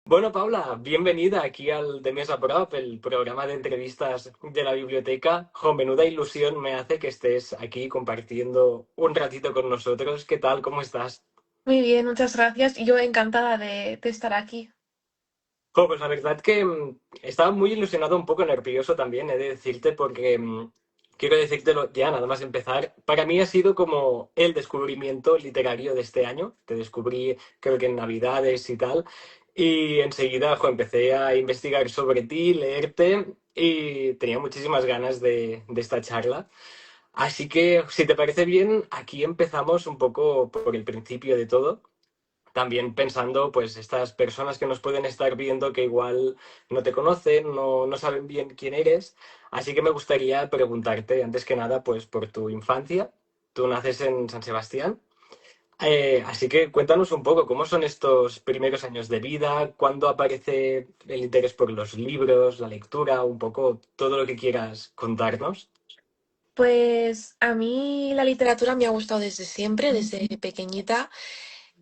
Bueno, Paula, bienvenida aquí al de Mesa Prop, el programa de entrevistas de la biblioteca. Jo, menuda ilusión me hace que estés aquí compartiendo un ratito con nosotros. ¿Qué tal? ¿Cómo estás? Muy bien, muchas gracias. Y yo encantada de estar aquí. Jo, pues la verdad que estaba muy ilusionado, un poco nervioso también, he de decirte, porque quiero decírtelo ya, nada más empezar. Para mí ha sido como el descubrimiento literario de este año. Te descubrí, creo que en Navidades y tal. Y enseguida, jo, empecé a investigar sobre ti, leerte y tenía muchísimas ganas de esta charla. Así que, si te parece bien, aquí empezamos un poco por el principio de todo. También pensando, pues, estas personas que nos pueden estar viendo que igual no te conocen, no saben bien quién eres. Así que me gustaría preguntarte, antes que nada, pues, por tu infancia. Tú naces en San Sebastián. Así que cuéntanos un poco cómo son estos primeros años de vida, cuándo aparece el interés por los libros, la lectura, un poco todo lo que quieras contarnos. Pues a mí la literatura me ha gustado desde siempre, desde pequeñita.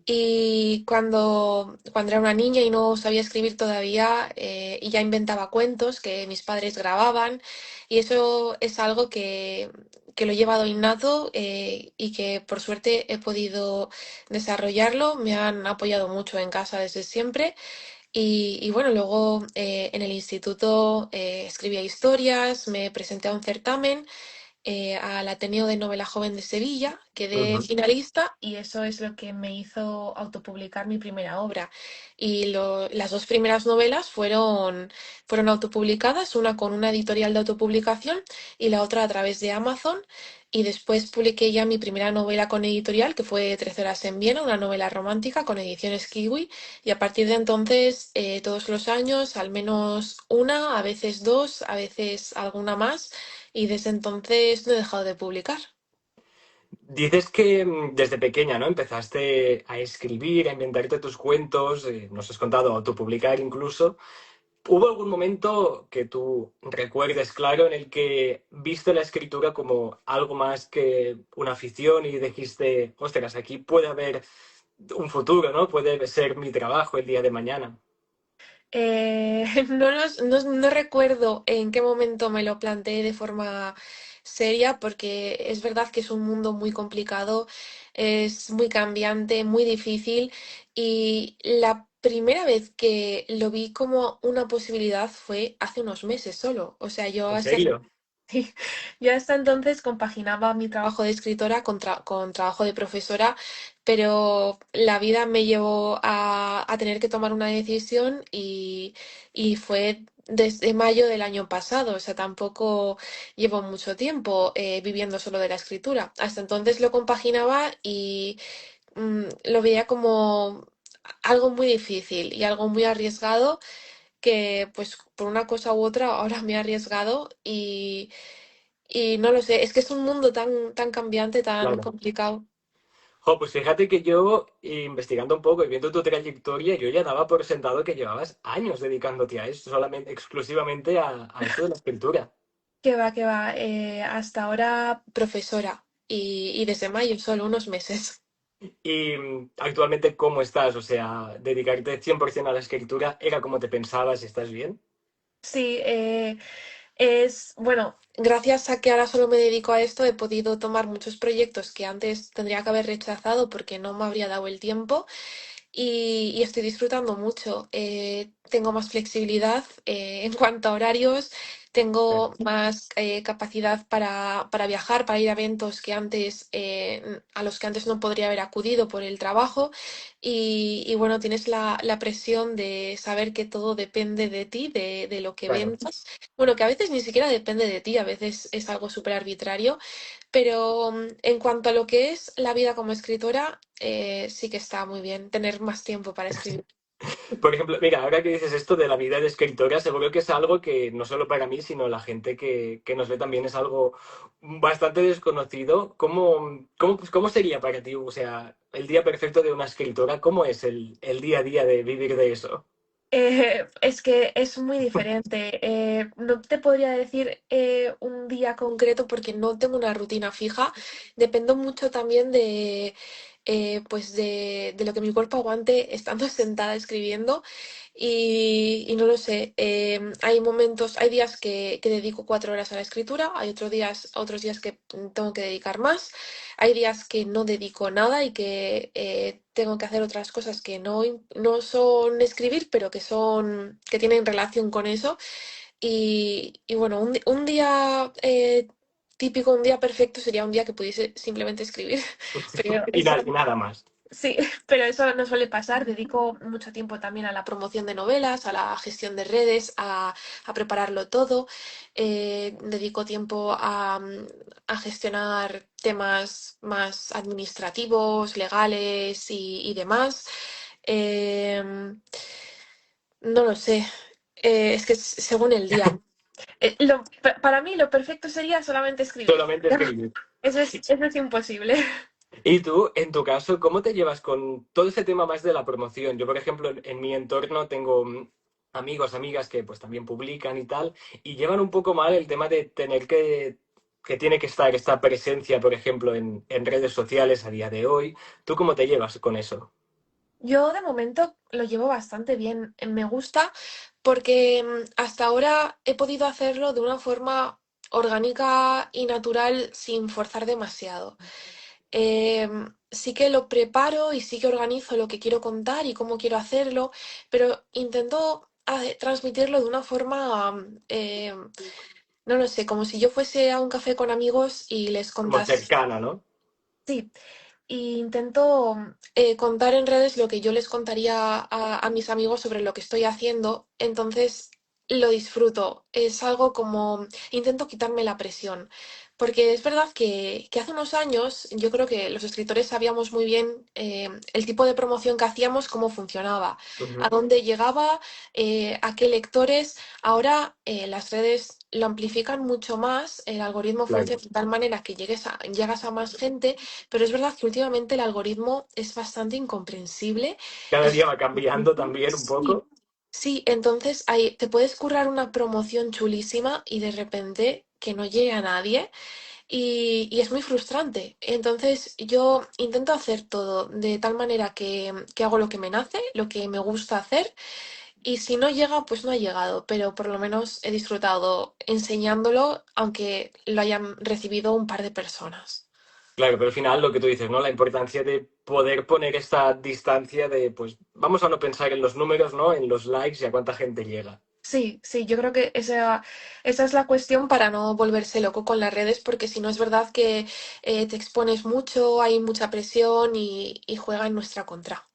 Y cuando era una niña y no sabía escribir todavía, y ya inventaba cuentos que mis padres grababan. Y eso es algo que lo he llevado innato, y que por suerte he podido desarrollarlo. Me han apoyado mucho en casa desde siempre. Y bueno, luego en el instituto escribía historias, me presenté a un certamen, al Ateneo de Novela Joven de Sevilla, quedé Ujú. finalista y eso es lo que me hizo autopublicar mi primera obra. Y las dos primeras novelas fueron autopublicadas, una con una editorial de autopublicación y la otra a través de Amazon. Y después publiqué ya mi primera novela con editorial, que fue 13 horas en Viena, una novela romántica con ediciones Kiwi. Y a partir de entonces, todos los años, al menos una, a veces dos, a veces alguna más, y desde entonces no he dejado de publicar. Dices que desde pequeña, ¿no? Empezaste a escribir, a inventarte tus cuentos, nos has contado, a autopublicar incluso. ¿Hubo algún momento que tú recuerdes claro en el que viste la escritura como algo más que una afición y dijiste, ostras, aquí puede haber un futuro, ¿no? Puede ser mi trabajo el día de mañana? No recuerdo en qué momento me lo planteé de forma seria, porque es verdad que es un mundo muy complicado, es muy cambiante, muy difícil, y la primera vez que lo vi como una posibilidad fue hace unos meses solo. O sea, ¿En serio? Sí, yo hasta entonces compaginaba mi trabajo de escritora con trabajo de profesora, pero la vida me llevó a tener que tomar una decisión, y fue desde mayo del año pasado. O sea, tampoco llevo mucho tiempo viviendo solo de la escritura. Hasta entonces lo compaginaba y lo veía como algo muy difícil y algo muy arriesgado, que pues por una cosa u otra ahora me he arriesgado, y no lo sé, es que es un mundo tan cambiante, tan Claro. complicado. Jo, pues fíjate que yo, investigando un poco y viendo tu trayectoria, yo ya daba por sentado que llevabas años dedicándote a eso, solamente, exclusivamente a esto de la escritura. Que va, hasta ahora profesora, y desde mayo, solo unos meses. Y actualmente, ¿cómo estás? O sea, dedicarte 100% a la escritura, ¿era como te pensabas? ¿Estás bien? Sí, bueno, gracias a que ahora solo me dedico a esto, he podido tomar muchos proyectos que antes tendría que haber rechazado porque no me habría dado el tiempo. Y estoy disfrutando mucho. Tengo más flexibilidad en cuanto a horarios, tengo más capacidad para viajar, para ir a eventos a los que antes no podría haber acudido por el trabajo. Y bueno, tienes la presión de saber que todo depende de ti, de lo que Claro. vendas. Bueno, que a veces ni siquiera depende de ti, a veces es algo súper arbitrario, pero en cuanto a lo que es la vida como escritora, sí que está muy bien tener más tiempo para escribir. Por ejemplo, mira, ahora que dices esto de la vida de escritora, seguro que es algo que no solo para mí, sino la gente que nos ve también es algo bastante desconocido. ¿Cómo sería para ti, o sea, el día perfecto de una escritora? ¿Cómo es el día a día de vivir de eso? Es que es muy diferente. No te podría decir un día concreto porque no tengo una rutina fija. Dependo mucho también pues de lo que mi cuerpo aguante estando sentada escribiendo y no lo sé, hay momentos, hay días que dedico 4 horas a la escritura, hay otros días que tengo que dedicar más, hay días que no dedico nada y que tengo que hacer otras cosas que no son escribir, pero que tienen relación con eso. Y bueno, un día típico, un día perfecto sería un día que pudiese simplemente escribir. Pero Y, eso y nada más. sí, pero eso no suele pasar. Dedico mucho tiempo también a la promoción de novelas, a la gestión de redes, a prepararlo todo. Dedico tiempo a gestionar temas más administrativos, legales y demás. Em, no lo sé. Es que según el día. Para mí lo perfecto sería solamente escribir. Solamente escribir. Eso es imposible. Y tú, en tu caso, ¿cómo te llevas con todo ese tema más de la promoción? Yo, por ejemplo, en mi entorno tengo amigos, amigas que pues también publican y tal, y llevan un poco mal el tema de tener que tiene que estar esta presencia, por ejemplo, en redes sociales a día de hoy. ¿Tú cómo te llevas con eso? Yo de momento lo llevo bastante bien. Me gusta porque hasta ahora he podido hacerlo de una forma orgánica y natural sin forzar demasiado. Sí que lo preparo y sí que organizo lo que quiero contar y cómo quiero hacerlo, pero intento transmitirlo de una forma, no lo sé, como si yo fuese a un café con amigos y les Como contase. cercana, ¿no? Sí, y intento contar en redes lo que yo les contaría a mis amigos sobre lo que estoy haciendo, entonces lo disfruto. Es algo como, intento quitarme la presión, porque es verdad que hace unos años yo creo que los escritores sabíamos muy bien el tipo de promoción que hacíamos, cómo funcionaba, a Ujú. dónde llegaba, a qué lectores. Ahora las redes lo amplifican mucho más, el algoritmo Claro. funciona de tal manera que llegas a más gente, pero es verdad que últimamente el algoritmo es bastante incomprensible. Cada Es día va cambiando también un sí, poco. sí, entonces ahí te puedes currar una promoción chulísima y de repente que no llegue a nadie y es muy frustrante. Entonces yo intento hacer todo de tal manera que hago lo que me nace, lo que me gusta hacer y si no llega, pues no ha llegado, pero por lo menos he disfrutado enseñándolo, aunque lo hayan recibido un par de personas. Claro, pero al final lo que tú dices, ¿no? La importancia de poder poner esta distancia de, pues, vamos a no pensar en los números, ¿no? En los likes y a cuánta gente llega. Sí, sí, yo creo que esa es la cuestión para no volverse loco con las redes, porque si no es verdad que te expones mucho, hay mucha presión y juega en nuestra contra.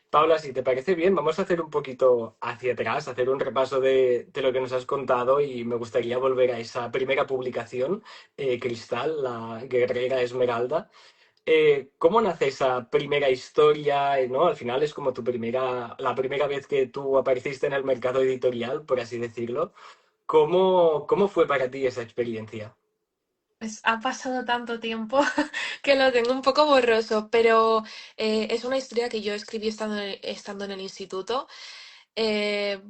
Paula, si te parece bien, vamos a hacer un poquito hacia atrás, hacer un repaso de lo que nos has contado y me gustaría volver a esa primera publicación, Cristal, la guerrera Esmeralda. ¿Cómo nace esa primera historia? ¿No? Al final es como la primera vez que tú apareciste en el mercado editorial, por así decirlo. ¿Cómo fue para ti esa experiencia? Pues ha pasado tanto tiempo que lo tengo un poco borroso, pero es una historia que yo escribí estando en el instituto. Eh,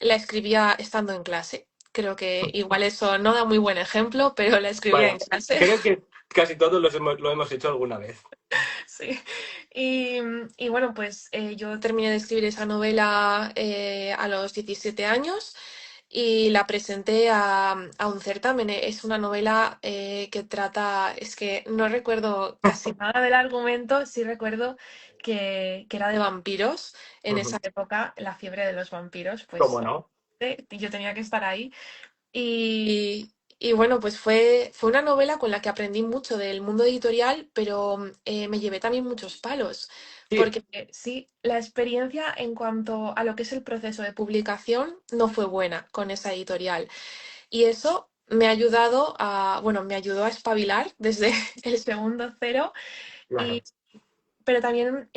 la escribía estando en clase. Creo que igual eso no da muy buen ejemplo, pero la escribía en Bueno, clase. creo que casi todos lo hemos hecho alguna vez. Sí. Y, y bueno, pues yo terminé de escribir esa novela a los 17 años y la presenté a un certamen. Es una novela que trata, es que no recuerdo casi nada del argumento, sí recuerdo que era de vampiros. En esa Ujú. época, la fiebre de los vampiros, ¿Cómo pues no? yo tenía que estar ahí. Y bueno, pues fue una novela con la que aprendí mucho del mundo editorial, pero me llevé también muchos palos, Sí, porque sí, la experiencia en cuanto a lo que es el proceso de publicación no fue buena con esa editorial. Y eso me ha ayudado bueno, me ayudó a espabilar desde el segundo cero claro. pero también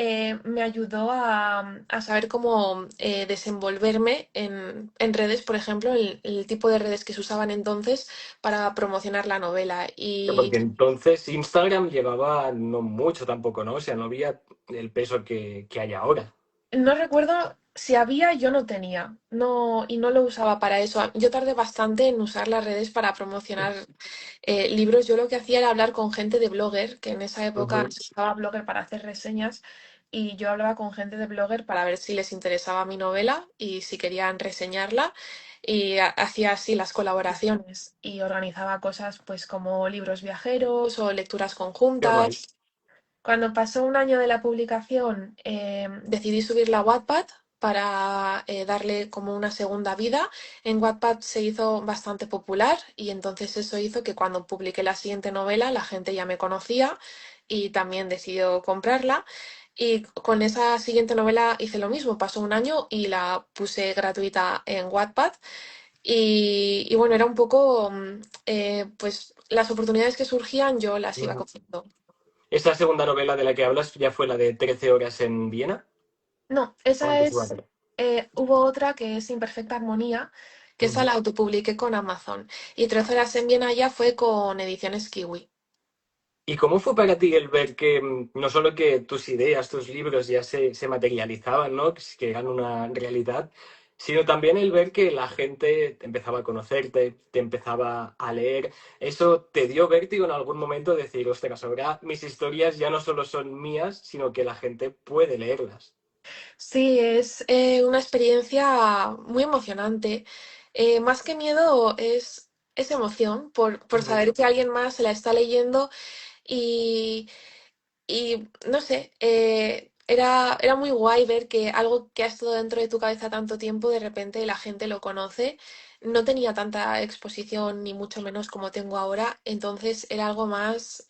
me ayudó a saber cómo desenvolverme en redes, por ejemplo, el tipo de redes que se usaban entonces para promocionar la novela. Y Porque entonces Instagram llevaba no mucho tampoco, ¿no? O sea, no había el peso que hay ahora. No recuerdo si había, yo no tenía, no, y no lo usaba para eso. Yo tardé bastante en usar las redes para promocionar libros. Yo lo que hacía era hablar con gente de Blogger, que en esa época Ujú. se usaba Blogger para hacer reseñas, y yo hablaba con gente de Blogger para ver si les interesaba mi novela y si querían reseñarla. Y hacía así las colaboraciones y organizaba cosas pues como libros viajeros o lecturas Qué guay. conjuntas. Cuando pasó un año de la publicación, decidí subirla a Wattpad para darle como una segunda vida. En Wattpad se hizo bastante popular y entonces eso hizo que cuando publiqué la siguiente novela la gente ya me conocía y también decidió comprarla. Y con esa siguiente novela hice lo mismo, pasó un año y la puse gratuita en Wattpad. Y bueno, era un poco, pues las oportunidades que surgían yo las iba Ujú. cogiendo. ¿Esa segunda novela de la que hablas ya fue la de 13 horas en Viena? No, ¿O esa antes fue es. otra? Hubo otra que es Imperfecta Armonía, que esa Ujú. la autopubliqué con Amazon. Y Tres Horas en Viena ya fue con Ediciones Kiwi. ¿Y cómo fue para ti el ver que no solo que tus ideas, tus libros ya se materializaban, ¿no? Que eran una realidad, sino también el ver que la gente te empezaba a conocerte, te empezaba a leer? ¿Eso te dio vértigo en algún momento decir, ostras, ahora mis historias ya no solo son mías, sino que la gente puede leerlas? Sí, es una experiencia muy emocionante. Más que miedo es emoción por Ujú. saber que alguien más se la está leyendo y, y no sé, era muy guay ver que algo que ha estado dentro de tu cabeza tanto tiempo, de repente la gente lo conoce. No tenía tanta exposición, ni mucho menos como tengo ahora, entonces era algo más,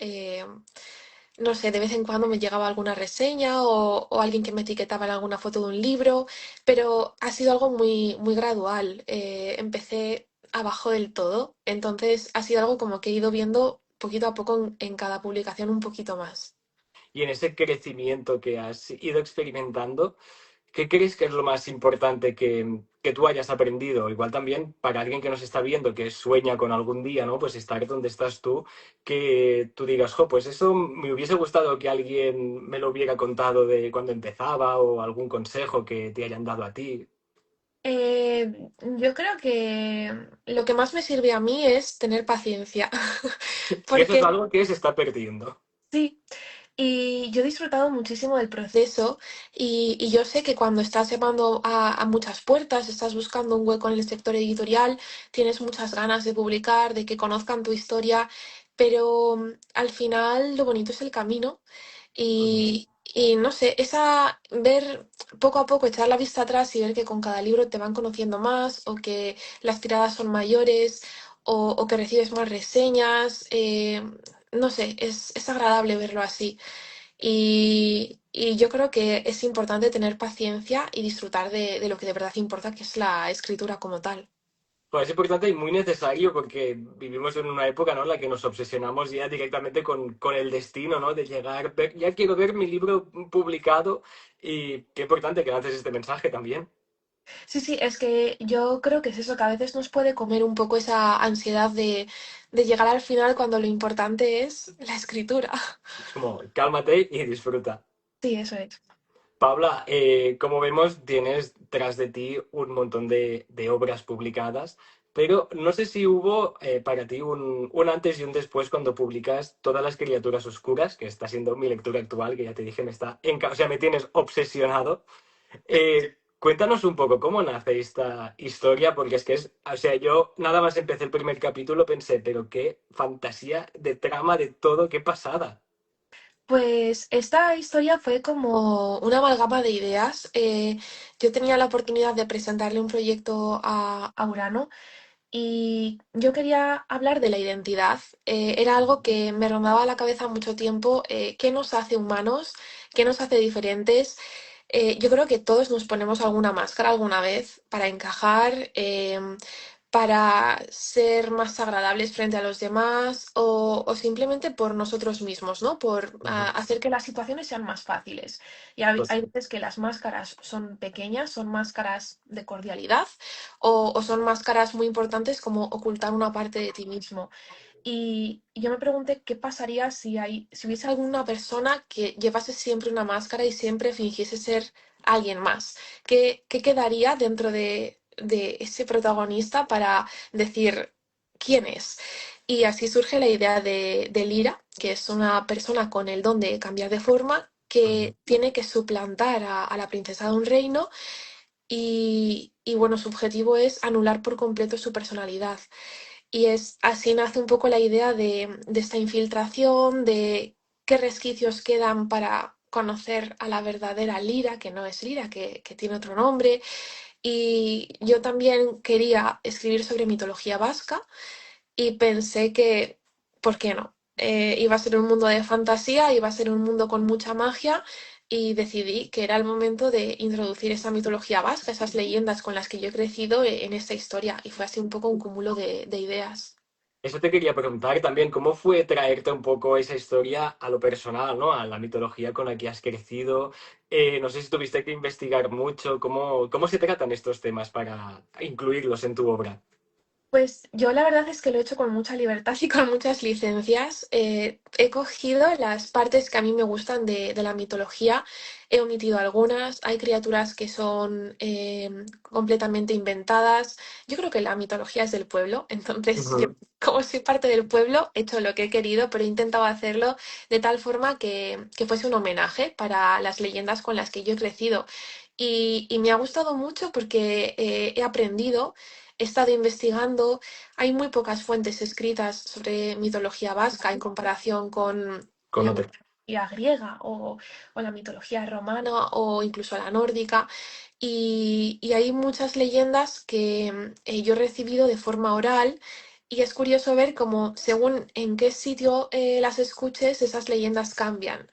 no sé, de vez en cuando me llegaba alguna reseña o alguien que me etiquetaba en alguna foto de un libro, pero ha sido algo muy, muy gradual. Empecé abajo del todo, entonces ha sido algo como que he ido viendo poquito a poco en cada publicación un poquito más. Y en ese crecimiento que has ido experimentando, ¿qué crees que es lo más importante que tú hayas aprendido? Igual también para alguien que nos está viendo, que sueña con algún día, ¿no? Pues estar donde estás tú, que tú digas, jo, pues eso me hubiese gustado que alguien me lo hubiera contado de cuando empezaba o algún consejo que te hayan dado a ti. Yo creo que lo que más me sirve a mí es tener paciencia, Que eso es porque algo que se está perdiendo. sí. Y yo he disfrutado muchísimo del proceso y yo sé que cuando estás llamando a muchas puertas, estás buscando un hueco en el sector editorial, tienes muchas ganas de publicar, de que conozcan tu historia, pero al final lo bonito es el camino Ujú. y no sé, esa ver poco a poco, echar la vista atrás y ver que con cada libro te van conociendo más o que las tiradas son mayores o que recibes más reseñas. No sé, es agradable verlo así. Y yo creo que es importante tener paciencia y disfrutar de lo que de verdad importa, que es la escritura como tal. Pues es importante y muy necesario porque vivimos en una época, ¿no? En la que nos obsesionamos ya directamente con el destino, ¿no? De llegar, ya quiero ver mi libro publicado y qué importante que lances este mensaje también. Sí, sí, es que yo creo que es eso, que a veces nos puede comer un poco esa ansiedad de llegar al final cuando lo importante es la escritura. Es como, cálmate y disfruta. Sí, eso es. Paula, como vemos, tienes tras de ti un montón de obras publicadas, pero no sé si hubo para ti un antes y un después cuando publicas Todas las criaturas oscuras, que está siendo mi lectura actual, que ya te dije, o sea, me tienes obsesionado. Cuéntanos un poco cómo nace esta historia, porque es que o sea, yo nada más empecé el primer capítulo pensé, pero qué fantasía de trama de todo, qué pasada. Pues esta historia fue como una amalgama de ideas. Yo tenía la oportunidad de presentarle un proyecto a Urano. Y yo quería hablar de la identidad. Era algo que me rondaba la cabeza mucho tiempo. ¿Qué nos hace humanos? ¿Qué nos hace diferentes? Yo creo que todos nos ponemos alguna máscara alguna vez para encajar, para ser más agradables frente a los demás o simplemente por nosotros mismos, ¿no? Por Ujú. hacer que las situaciones sean más fáciles. Y hay veces que las máscaras son pequeñas, son máscaras de cordialidad o son máscaras muy importantes como ocultar una parte de ti mismo. Y yo me pregunté qué pasaría si hubiese alguna persona que llevase siempre una máscara y siempre fingiese ser alguien más. ¿Qué quedaría dentro de ese protagonista para decir quién es? Y así surge la idea de Lyra, que es una persona con el don de cambiar de forma, Ujú. que tiene que suplantar a la princesa de un reino y bueno, su objetivo es anular por completo su personalidad. Y es así nace un poco la idea de esta infiltración, de qué resquicios quedan para conocer a la verdadera Lira, que no es Lira, que tiene otro nombre. Y yo también quería escribir sobre mitología vasca y pensé que, ¿por qué no? Iba a ser un mundo de fantasía, iba a ser un mundo con mucha magia y decidí que era el momento de introducir esa mitología vasca, esas leyendas con las que yo he crecido en esta historia y fue así un poco un cúmulo de ideas. Eso te quería preguntar también, ¿cómo fue traerte un poco esa historia a lo personal, ¿no? A la mitología con la que has crecido. No sé si tuviste que investigar mucho, ¿cómo se tratan estos temas para incluirlos en tu obra? Pues yo la verdad es que lo he hecho con mucha libertad y con muchas licencias. He cogido las partes que a mí me gustan de la mitología, he omitido algunas, hay criaturas que son completamente inventadas. Yo creo que la mitología es del pueblo, entonces yo Ujú. como soy parte del pueblo he hecho lo que he querido, pero he intentado hacerlo de tal forma que fuese un homenaje para las leyendas con las que yo he crecido. Y me ha gustado mucho porque he aprendido. He estado investigando, hay muy pocas fuentes escritas sobre mitología vasca en comparación con Con la otro. mitología griega o la mitología romana o incluso la nórdica. Y hay muchas leyendas que yo he recibido de forma oral y es curioso ver cómo según en qué sitio las escuches, esas leyendas cambian.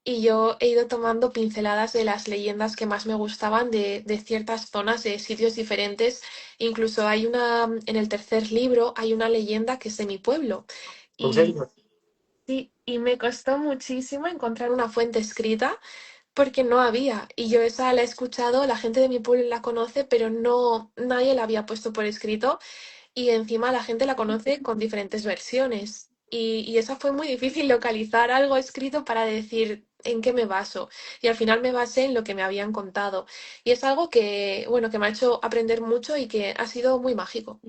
Y yo he ido tomando pinceladas de las leyendas que más me gustaban de ciertas zonas, de sitios diferentes. Incluso hay una, en el tercer libro, hay una leyenda que es de mi pueblo. ¿En Y serio? sí, y me costó muchísimo encontrar una fuente escrita porque no había. Y yo esa la he escuchado, la gente de mi pueblo la conoce, pero no, nadie la había puesto por escrito y encima la gente la conoce con diferentes versiones. Y esa fue muy difícil localizar algo escrito para decir en qué me baso. Y al final me basé en lo que me habían contado. Y es algo que, bueno, que me ha hecho aprender mucho y que ha sido muy mágico.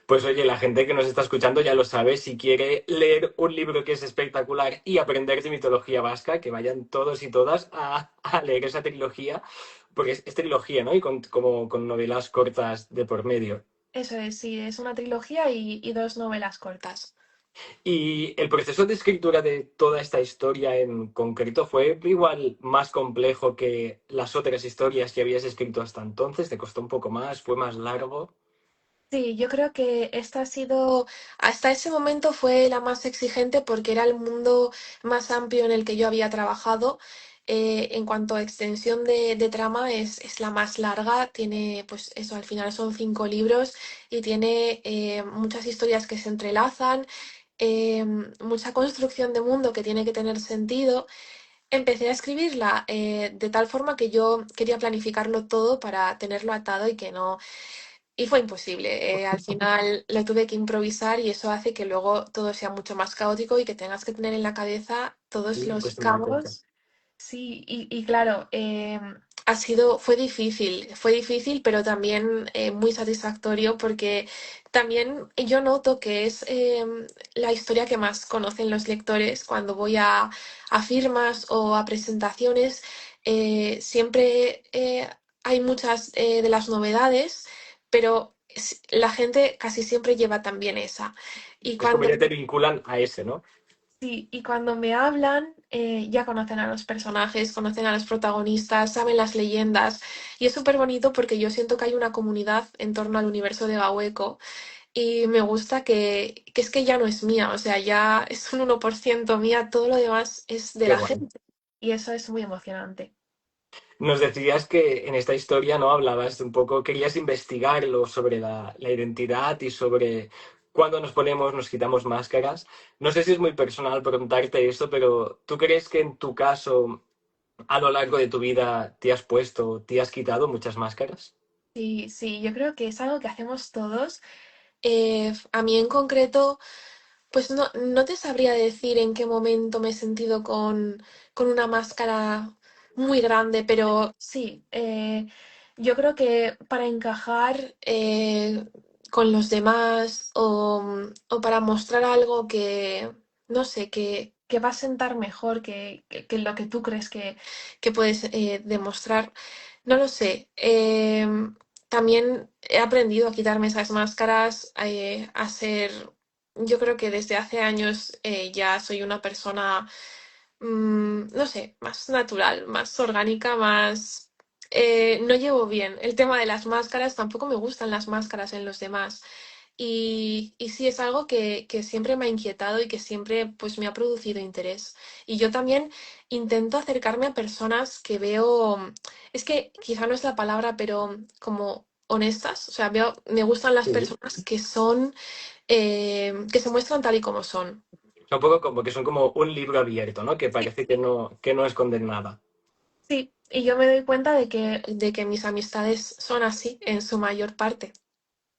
Pues oye, la gente que nos está escuchando ya lo sabe, si quiere leer un libro que es espectacular y aprender de mitología vasca, que vayan todos y todas a leer esa trilogía, porque es trilogía, ¿no? Y como con novelas cortas de por medio. Eso es, sí, es una trilogía y dos novelas cortas. Y el proceso de escritura de toda esta historia en concreto fue igual más complejo que las otras historias que habías escrito hasta entonces. ¿Te costó un poco más? ¿Fue más largo? Sí, yo creo que esta ha sido, hasta ese momento fue la más exigente porque era el mundo más amplio en el que yo había trabajado. En cuanto a extensión de trama, es la más larga, tiene, pues eso, al final son 5 libros y tiene muchas historias que se entrelazan, mucha construcción de mundo que tiene que tener sentido. Empecé a escribirla de tal forma que yo quería planificarlo todo para tenerlo atado y que no y fue imposible. Al final lo tuve que improvisar y eso hace que luego todo sea mucho más caótico y que tengas que tener en la cabeza todos Sí, los pues tener en cuenta. cabos. Sí, y claro, fue difícil, pero también muy satisfactorio porque también yo noto que es la historia que más conocen los lectores cuando voy a firmas o a presentaciones. Siempre hay muchas de las novedades, pero la gente casi siempre lleva también esa. Y Es como cuando ya te vinculan a ese, ¿no? Sí, y cuando me hablan, ya conocen a los personajes, conocen a los protagonistas, saben las leyendas. Y es súper bonito porque yo siento que hay una comunidad en torno al universo de Gaueco y me gusta que es que ya no es mía, o sea, ya es un 1% mía, todo lo demás es de Qué la guay. gente. Y eso es muy emocionante. Nos decías que en esta historia no hablabas un poco, querías investigarlo sobre la identidad y sobre cuándo nos ponemos, nos quitamos máscaras. No sé si es muy personal preguntarte esto, pero ¿tú crees que en tu caso, a lo largo de tu vida, te has puesto, te has quitado muchas máscaras? Sí, sí, yo creo que es algo que hacemos todos. A mí en concreto, pues no te sabría decir en qué momento me he sentido con una máscara muy grande, pero sí, yo creo que para encajar con los demás o para mostrar algo que, no sé, que va a sentar mejor que lo que tú crees que puedes demostrar, no lo sé. También he aprendido a quitarme esas máscaras, a ser, yo creo que desde hace años ya soy una persona no sé, más natural, más orgánica, más... no llevo bien el tema de las máscaras, tampoco me gustan las máscaras en los demás. Y sí es algo que siempre me ha inquietado y que siempre pues me ha producido interés. Y yo también intento acercarme a personas que veo, es que quizá no es la palabra, pero como honestas, o sea, veo, me gustan las Sí. personas que son, que se muestran tal y como son. Un poco como que son como un libro abierto, ¿no? Que parece que no esconden nada. Sí, y yo me doy cuenta de que mis amistades son así en su mayor parte.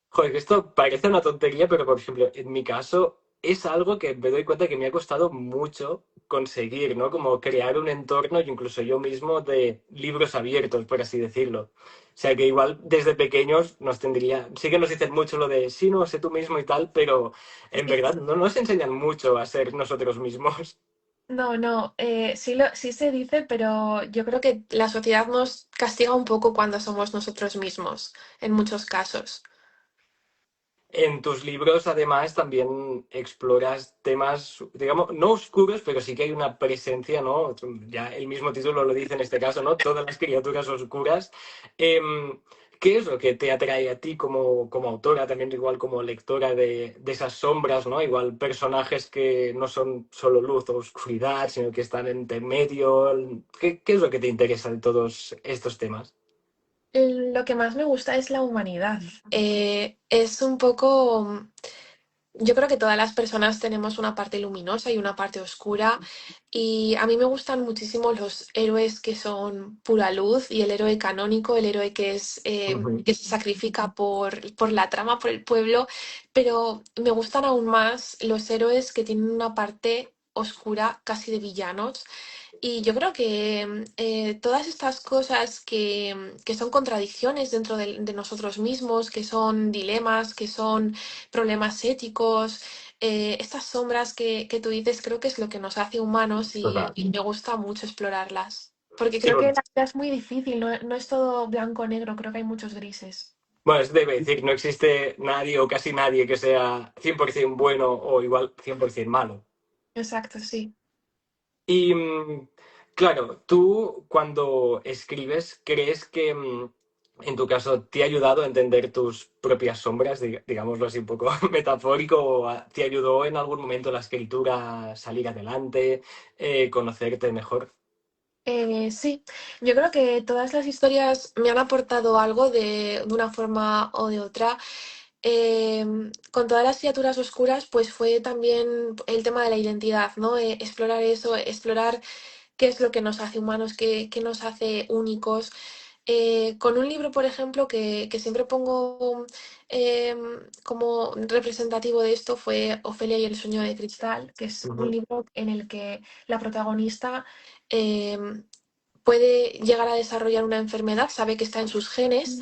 Joder, que esto parece una tontería, pero por ejemplo, en mi caso es algo que me doy cuenta que me ha costado mucho conseguir, ¿no? Como crear un entorno, y incluso yo mismo, de libros abiertos, por así decirlo. O sea que igual desde pequeños nos tendría, sí que nos dicen mucho lo de sí, no, sé tú mismo y tal, pero en Sí. verdad no nos enseñan mucho a ser nosotros mismos. No, no, sí, sí se dice, pero yo creo que la sociedad nos castiga un poco cuando somos nosotros mismos, en muchos casos. En tus libros, además, también exploras temas, digamos, no oscuros, pero sí que hay una presencia, ¿no? Ya el mismo título lo dice en este caso, ¿no? Todas las criaturas oscuras. Em, ¿Qué es lo que te atrae a ti como autora, también igual como lectora de esas sombras, ¿no? Igual personajes que no son solo luz o oscuridad, sino que están entre medio. ¿Qué es lo que te interesa de todos estos temas? Lo que más me gusta es la humanidad. Es un poco yo creo que todas las personas tenemos una parte luminosa y una parte oscura y a mí me gustan muchísimo los héroes que son pura luz y el héroe canónico, el héroe que es Ujú. que se sacrifica por la trama, por el pueblo, pero me gustan aún más los héroes que tienen una parte oscura, casi de villanos. Y yo creo que todas estas cosas que son contradicciones dentro de nosotros mismos, que son dilemas, que son problemas éticos, estas sombras que tú dices, creo que es lo que nos hace humanos Total. y me gusta mucho explorarlas. Porque Sí, creo que la vida es muy difícil, no, no es todo blanco o negro, creo que hay muchos grises. bueno, es debe decir, no existe nadie o casi nadie que sea 100% bueno o igual 100% malo. Exacto, sí. Y claro, tú cuando escribes, ¿crees que en tu caso te ha ayudado a entender tus propias sombras, digámoslo así un poco metafórico, o te ayudó en algún momento la escritura a salir adelante, conocerte mejor? Sí, yo creo que todas las historias me han aportado algo de una forma o de otra. Con todas las criaturas oscuras, pues fue también el tema de la identidad, ¿no? Explorar eso, explorar qué es lo que nos hace humanos, qué nos hace únicos. Con un libro, por ejemplo, que siempre pongo como representativo de esto fue Ofelia y el sueño de cristal, que es un Ujú. libro en el que la protagonista em, puede llegar a desarrollar una enfermedad, sabe que está en sus genes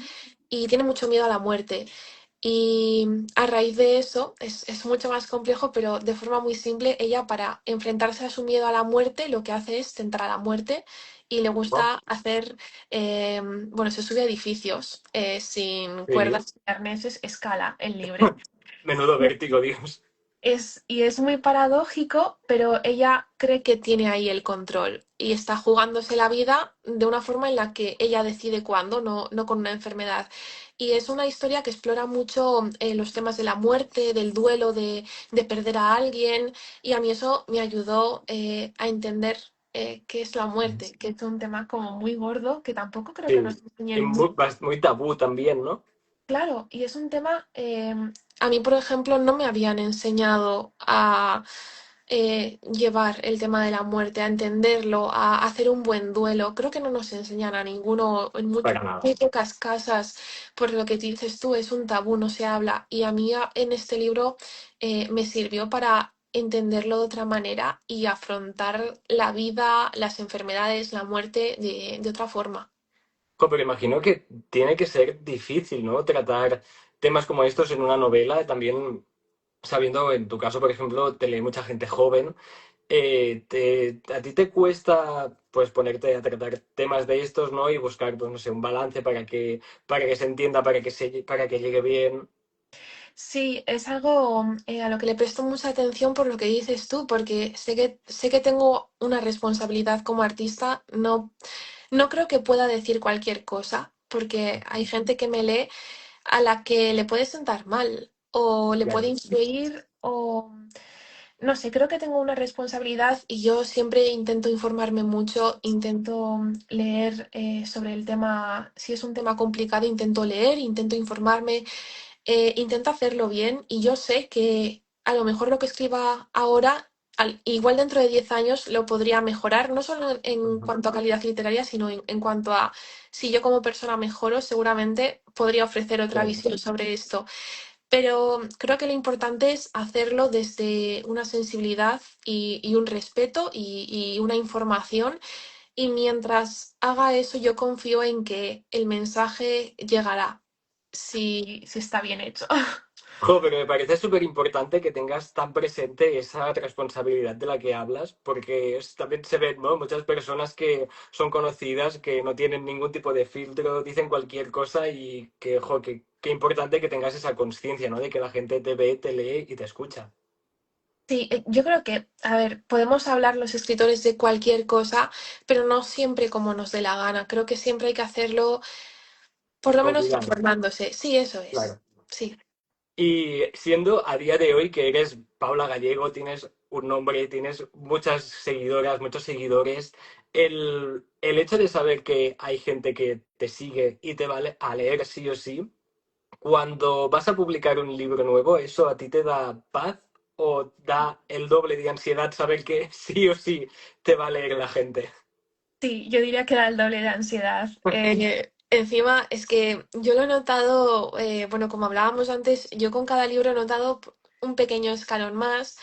y tiene mucho miedo a la muerte. Y a raíz de eso, es mucho más complejo, pero de forma muy simple, ella para enfrentarse a su miedo a la muerte, lo que hace es tentar a la muerte y le Buah, gusta hacer, bueno, se sube a edificios sin sí. cuerdas ni arneses, escala en libre. Menudo vértigo, Dios. Y es muy paradójico, pero ella cree que tiene ahí el control y está jugándose la vida de una forma en la que ella decide cuándo, no, no con una enfermedad. Y es una historia que explora mucho los temas de la muerte, del duelo, de perder a alguien, y a mí eso me ayudó a entender qué es la muerte, que es un tema como muy gordo que tampoco creo que Sí. nos Y enseñen muy, mucho. muy tabú también, ¿no? Claro, y es un tema, a mí, por ejemplo, no me habían enseñado a llevar el tema de la muerte, a entenderlo, a hacer un buen duelo. Creo que no nos enseñan a ninguno, en Para nada. muy pocas casas, por lo que dices tú, es un tabú, no se habla. Y a mí en este libro me sirvió para entenderlo de otra manera y afrontar la vida, las enfermedades, la muerte de otra forma. Jo, pero imagino que tiene que ser difícil, ¿no? Tratar temas como estos en una novela, también sabiendo, en tu caso, por ejemplo, te lee mucha gente joven. ¿A ti te cuesta pues ponerte a tratar temas de estos, ¿no? Y buscar, pues no sé, un balance para que se entienda, para que llegue bien? Sí, es algo a lo que le presto mucha atención por lo que dices tú, porque sé que tengo una responsabilidad como artista. No, no creo que pueda decir cualquier cosa, porque hay gente que me lee a la que le puede sentar mal o le puede Claro. influir o no sé, creo que tengo una responsabilidad y yo siempre intento informarme mucho, intento leer sobre el tema, si es un tema complicado, intento leer, intento informarme, intento hacerlo bien y yo sé que a lo mejor lo que escriba ahora, igual dentro de 10 años, lo podría mejorar, no solo en Ujú. cuanto a calidad literaria, sino en cuanto a si yo como persona mejoro, seguramente podría ofrecer otra Claro. visión sobre esto. Pero creo que lo importante es hacerlo desde una sensibilidad y un respeto y una información. Y mientras haga eso, yo confío en que el mensaje llegará, si está bien hecho. Jo, pero me parece súper importante que tengas tan presente esa responsabilidad de la que hablas, porque también se ven, ¿no? Muchas personas que son conocidas, que no tienen ningún tipo de filtro, dicen cualquier cosa y que, jo, que importante que tengas esa conciencia, ¿no? De que la gente te ve, te lee y te escucha. Sí, yo creo que, a ver, podemos hablar los escritores de cualquier cosa, pero no siempre como nos dé la gana. Creo que siempre hay que hacerlo, por lo Con menos cuidado, informándose. Sí, eso es. claro. Sí. Y siendo a día de hoy que eres Paula Gallego, tienes un nombre, tienes muchas seguidoras, muchos seguidores, el hecho de saber que hay gente que te sigue y te vale a leer sí o sí, cuando vas a publicar un libro nuevo, ¿eso a ti te da paz o da el doble de ansiedad saber que sí o sí te va a leer la gente? Sí, yo diría que era el doble de ansiedad. Encima, es que yo lo he notado, bueno, como hablábamos antes, yo con cada libro he notado un pequeño escalón más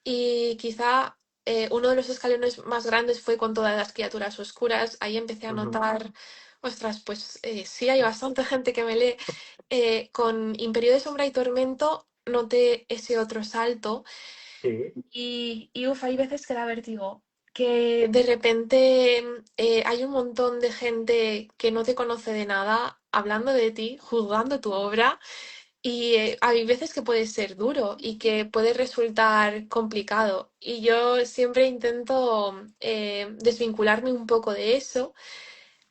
y quizá uno de los escalones más grandes fue con todas las criaturas oscuras. Ahí empecé a Ujú. notar, ostras, pues sí hay bastante gente que me lee. Con Imperio de Sombra y Tormento noté ese otro salto. Sí, Y uf, hay veces que da vértigo, que de repente hay un montón de gente que no te conoce de nada hablando de ti, juzgando tu obra, y hay veces que puede ser duro y que puede resultar complicado. Y yo siempre intento desvincularme un poco de eso,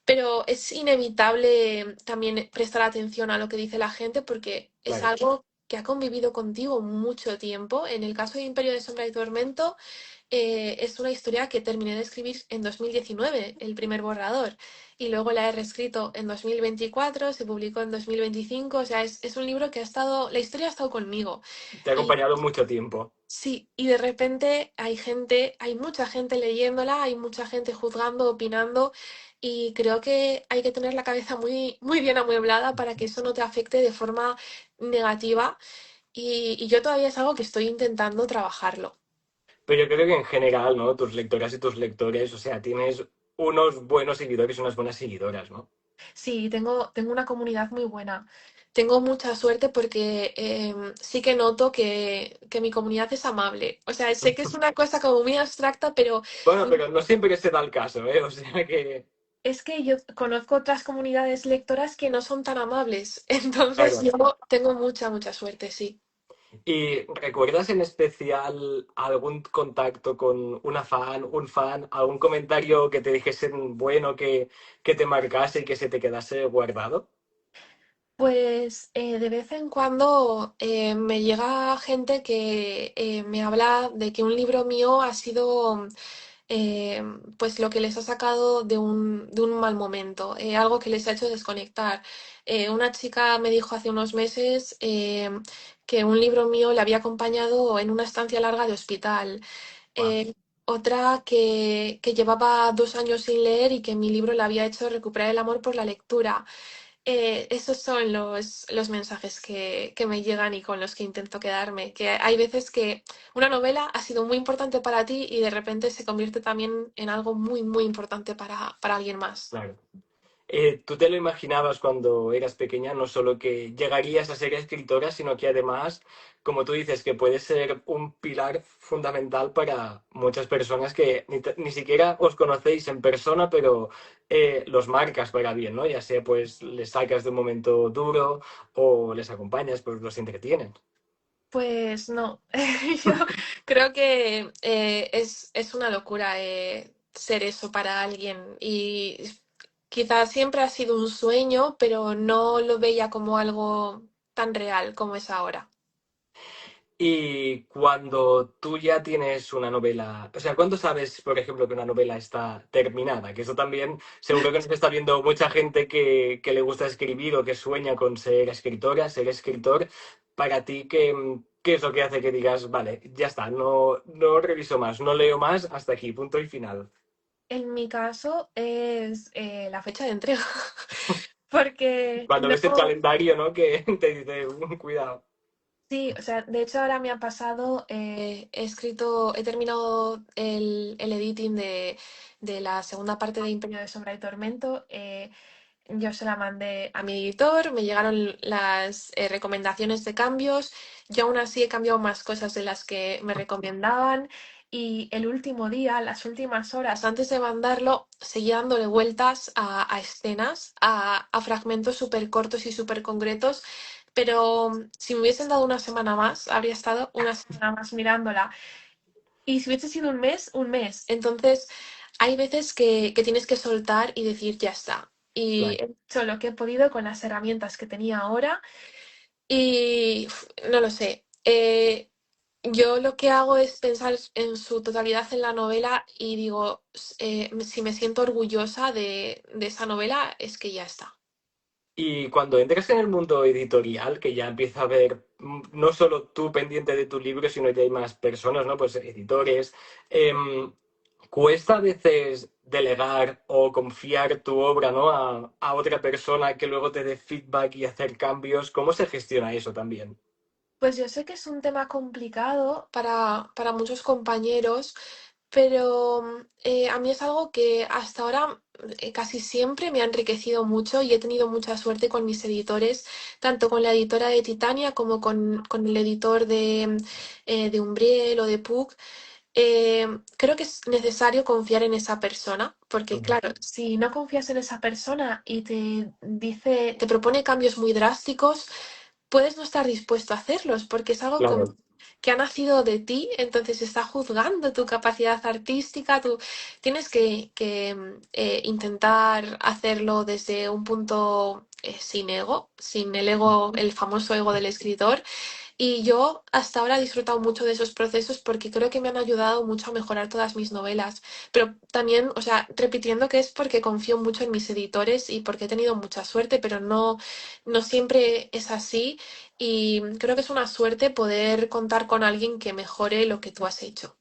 pero es inevitable también prestar atención a lo que dice la gente porque es claro. algo que ha convivido contigo mucho tiempo. En el caso de Imperio de Sombra y Tormento, es una historia que terminé de escribir en 2019, el primer borrador, y luego la he reescrito en 2024, se publicó en 2025, o sea, es un libro que ha estado, la historia ha estado conmigo. Te ha Y acompañado mucho tiempo. sí, y de repente hay gente, hay mucha gente leyéndola, hay mucha gente juzgando, opinando, y creo que hay que tener la cabeza muy, muy bien amueblada para que eso no te afecte de forma negativa. Y yo todavía es algo que estoy intentando trabajarlo. Pero yo creo que en general, ¿no? Tus lectoras y tus lectores, o sea, tienes unos buenos seguidores y unas buenas seguidoras, ¿no? Sí, tengo una comunidad muy buena. Tengo mucha suerte porque sí que noto que mi comunidad es amable. O sea, sé que es una cosa como muy abstracta, pero Bueno, pero no siempre se da el caso, ¿eh? O sea que, es que yo conozco otras comunidades lectoras que no son tan amables. Entonces claro. yo tengo mucha, mucha suerte, sí. ¿Y recuerdas en especial algún contacto con una fan, un fan, algún comentario que te dijesen bueno, que te marcase y que se te quedase guardado? Pues de vez en cuando me llega gente que me habla de que un libro mío ha sido eh, pues lo que les ha sacado de un mal momento, algo que les ha hecho desconectar. Una chica me dijo hace unos meses que un libro mío le había acompañado en una estancia larga de hospital. Guau. Otra que llevaba 2 años sin leer y que mi libro le había hecho recuperar el amor por la lectura. Esos son los mensajes que me llegan y con los que intento quedarme. Que hay veces que una novela ha sido muy importante para ti y de repente se convierte también en algo muy, muy importante para alguien más. Claro. ¿Tú te lo imaginabas cuando eras pequeña, no solo que llegarías a ser escritora, sino que además, como tú dices, que puedes ser un pilar fundamental para muchas personas que ni siquiera os conocéis en persona, pero los marcas para bien, ¿no? Ya sea pues les sacas de un momento duro o les acompañas, pues los entretienes. Pues no, yo creo que es una locura ser eso para alguien y quizás siempre ha sido un sueño, pero no lo veía como algo tan real como es ahora. Y cuando tú ya tienes una novela, o sea, ¿cuándo sabes, por ejemplo, que una novela está terminada? Que eso también, seguro que nos está viendo mucha gente que le gusta escribir o que sueña con ser escritora, ser escritor. Para ti, ¿qué es lo que hace que digas, vale, ya está, no reviso más, no leo más, hasta aquí, punto y final? En mi caso es la fecha de entrega, porque Cuando no. ves el calendario, ¿no? Que te dice, cuidado". Sí, o sea, de hecho ahora me ha pasado, he terminado el editing de la segunda parte de Imperio de Sombra y Tormento. Yo se la mandé a mi editor, me llegaron las recomendaciones de cambios. Yo aún así he cambiado más cosas de las que me recomendaban. Y el último día, las últimas horas antes de mandarlo, seguía dándole vueltas a escenas, a fragmentos súper cortos y súper concretos. Pero si me hubiesen dado una semana más, habría estado una semana más mirándola. Y si hubiese sido un mes, un mes. Entonces, hay veces que tienes que soltar y decir, ya está. Y Claro. he hecho lo que he podido con las herramientas que tenía ahora. Y no lo sé. Yo lo que hago es pensar en su totalidad en la novela y digo, si me siento orgullosa de esa novela, es que ya está. Y cuando entras en el mundo editorial, que ya empieza a haber no solo tú pendiente de tu libro, sino que hay más personas, ¿no? Pues editores. Cuesta a veces delegar o confiar tu obra, ¿no? A otra persona que luego te dé feedback y hacer cambios. ¿Cómo se gestiona eso también? Pues yo sé que es un tema complicado para muchos compañeros, pero a mí es algo que hasta ahora casi siempre me ha enriquecido mucho y he tenido mucha suerte con mis editores, tanto con la editora de Titania como con el editor de Umbriel o de Puig. Creo que es necesario confiar en esa persona, porque Ujú. claro, si no confías en esa persona y te dice, te propone cambios muy drásticos, puedes no estar dispuesto a hacerlos, porque es algo como Claro. que ha nacido de ti, entonces está juzgando tu capacidad artística, tú tienes que intentar hacerlo desde un punto sin ego, sin el ego, el famoso ego del escritor, y yo hasta ahora he disfrutado mucho de esos procesos porque creo que me han ayudado mucho a mejorar todas mis novelas. Pero también, o sea, repitiendo que es porque confío mucho en mis editores y porque he tenido mucha suerte, pero no siempre es así. Y creo que es una suerte poder contar con alguien que mejore lo que tú has hecho.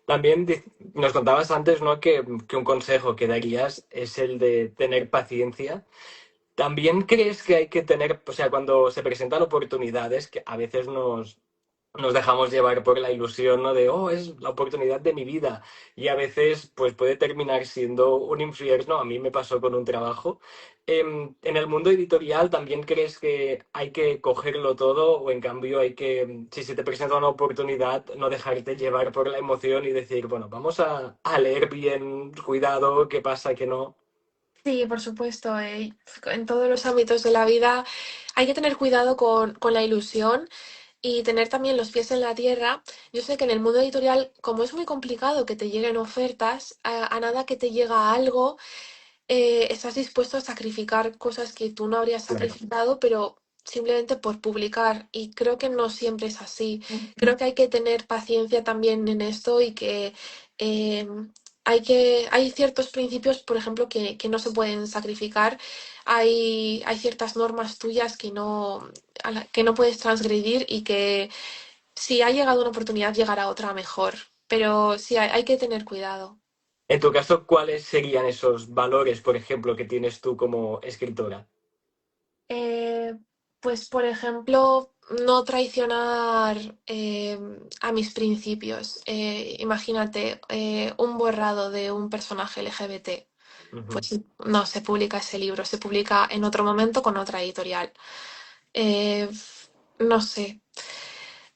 También nos contabas antes, ¿no? Que un consejo que darías es el de tener paciencia. ¿También crees que hay que tener, o sea, cuando se presentan oportunidades, que a veces nos dejamos llevar por la ilusión, ¿no? De, oh, es la oportunidad de mi vida. Y a veces, pues puede terminar siendo un infierno. A mí me pasó con un trabajo. En el mundo editorial, ¿también crees que hay que cogerlo todo? O en cambio hay que, si se te presenta una oportunidad, no dejarte llevar por la emoción y decir, bueno, vamos a leer bien, cuidado, qué pasa, qué no. Sí, por supuesto. En todos los ámbitos de la vida hay que tener cuidado con la ilusión y tener también los pies en la tierra. Yo sé que en el mundo editorial, como es muy complicado que te lleguen ofertas, a nada que te llega algo, estás dispuesto a sacrificar cosas que tú no habrías Claro. sacrificado, pero simplemente por publicar. Y creo que no siempre es así. Creo que hay que tener paciencia también en esto y que eh, hay ciertos principios, por ejemplo, que no se pueden sacrificar. Hay ciertas normas tuyas que no puedes transgredir y que si ha llegado una oportunidad, llegará otra mejor. Pero sí, hay que tener cuidado. En tu caso, ¿cuáles serían esos valores, por ejemplo, que tienes tú como escritora? Eh, pues, por ejemplo, no traicionar a mis principios. Imagínate, un borrado de un personaje LGBT. Ujú. Pues no se publica ese libro, se publica en otro momento con otra editorial. Eh, no sé.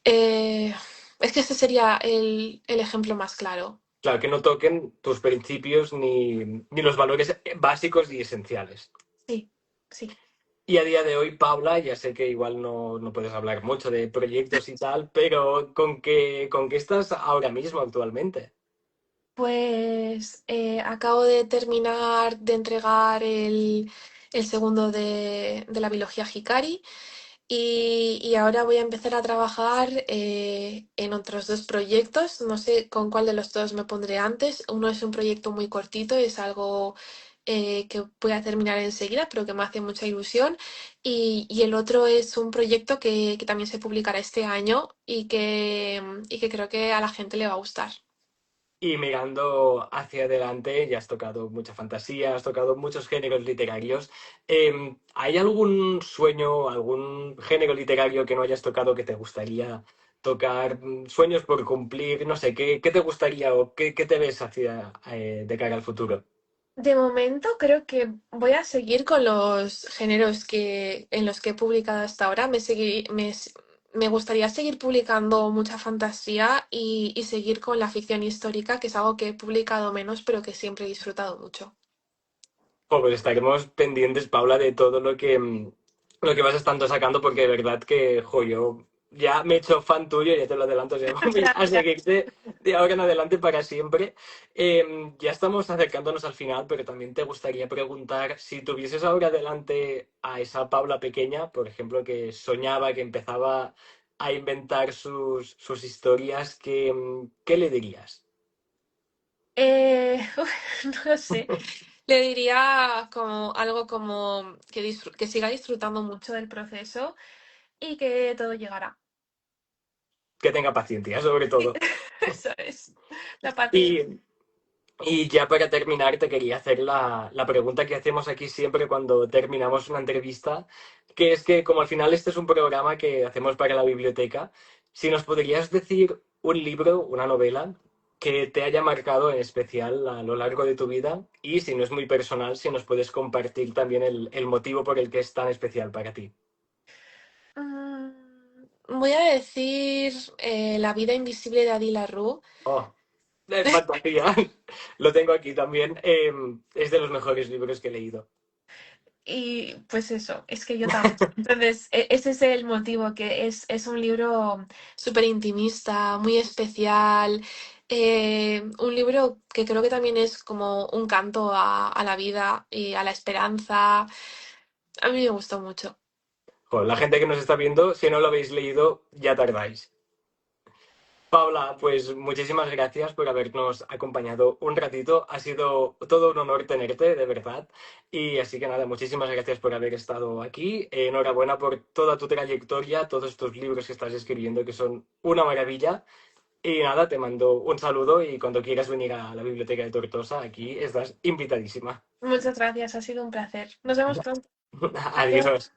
Eh, es que ese sería el ejemplo más claro. Claro, que no toquen tus principios ni los valores básicos y esenciales. Sí, sí. Y a día de hoy, Paula, ya sé que igual no puedes hablar mucho de proyectos y tal, pero ¿con qué estás ahora mismo actualmente? Pues acabo de terminar de entregar el segundo de la biología Hikari y ahora voy a empezar a trabajar en otros dos proyectos. No sé con cuál de los dos me pondré antes. Uno es un proyecto muy cortito, es algo que voy a terminar enseguida, pero que me hace mucha ilusión. Y el otro es un proyecto que también se publicará este año y que creo que a la gente le va a gustar. Y mirando hacia adelante, ya has tocado mucha fantasía, has tocado muchos géneros literarios. ¿Hay algún sueño, algún género literario que no hayas tocado que te gustaría tocar? ¿Sueños por cumplir? No sé, ¿qué te gustaría o qué te ves hacia, de cara al futuro? De momento creo que voy a seguir con los géneros en los que he publicado hasta ahora. Me gustaría seguir publicando mucha fantasía y seguir con la ficción histórica, que es algo que he publicado menos, pero que siempre he disfrutado mucho. Pues estaremos pendientes, Paula, de todo lo que vas estando sacando, porque de verdad que, yo ya me he hecho fan tuyo, ya te lo adelanto, o sea, voy a Gracias. seguirte de ahora en adelante para siempre. Ya estamos acercándonos al final, pero también te gustaría preguntar si tuvieses ahora adelante a esa Paula pequeña, por ejemplo, que soñaba, que empezaba a inventar sus historias, ¿qué le dirías? No lo sé. Le diría como algo como que siga disfrutando mucho del proceso y que todo llegará. Que tenga paciencia, sobre todo. Eso es. La paciencia. Y Y ya para terminar, te quería hacer la pregunta que hacemos aquí siempre cuando terminamos una entrevista, que es que como al final este es un programa que hacemos para la biblioteca, si nos podrías decir un libro, una novela, que te haya marcado en especial a lo largo de tu vida y si no es muy personal, si nos puedes compartir también el motivo por el que es tan especial para ti. Mm, Voy a decir La vida invisible de Adi Larrue. Oh, de fantasía. Lo tengo aquí también. Es de los mejores libros que he leído. Y pues eso, es que yo también. Entonces, ese es el motivo, que es un libro súper intimista, muy especial, un libro que creo que también es como un canto a la vida y a la esperanza. A mí me gustó mucho. Joder, la gente que nos está viendo, si no lo habéis leído, ya tardáis. Paula, pues muchísimas gracias por habernos acompañado un ratito. Ha sido todo un honor tenerte, de verdad. Y así que nada, muchísimas gracias por haber estado aquí. Enhorabuena por toda tu trayectoria, todos estos libros que estás escribiendo, que son una maravilla. Y nada, te mando un saludo y cuando quieras venir a la biblioteca de Tortosa, aquí estás invitadísima. Muchas gracias, ha sido un placer. Nos vemos pronto. Adiós. Adiós.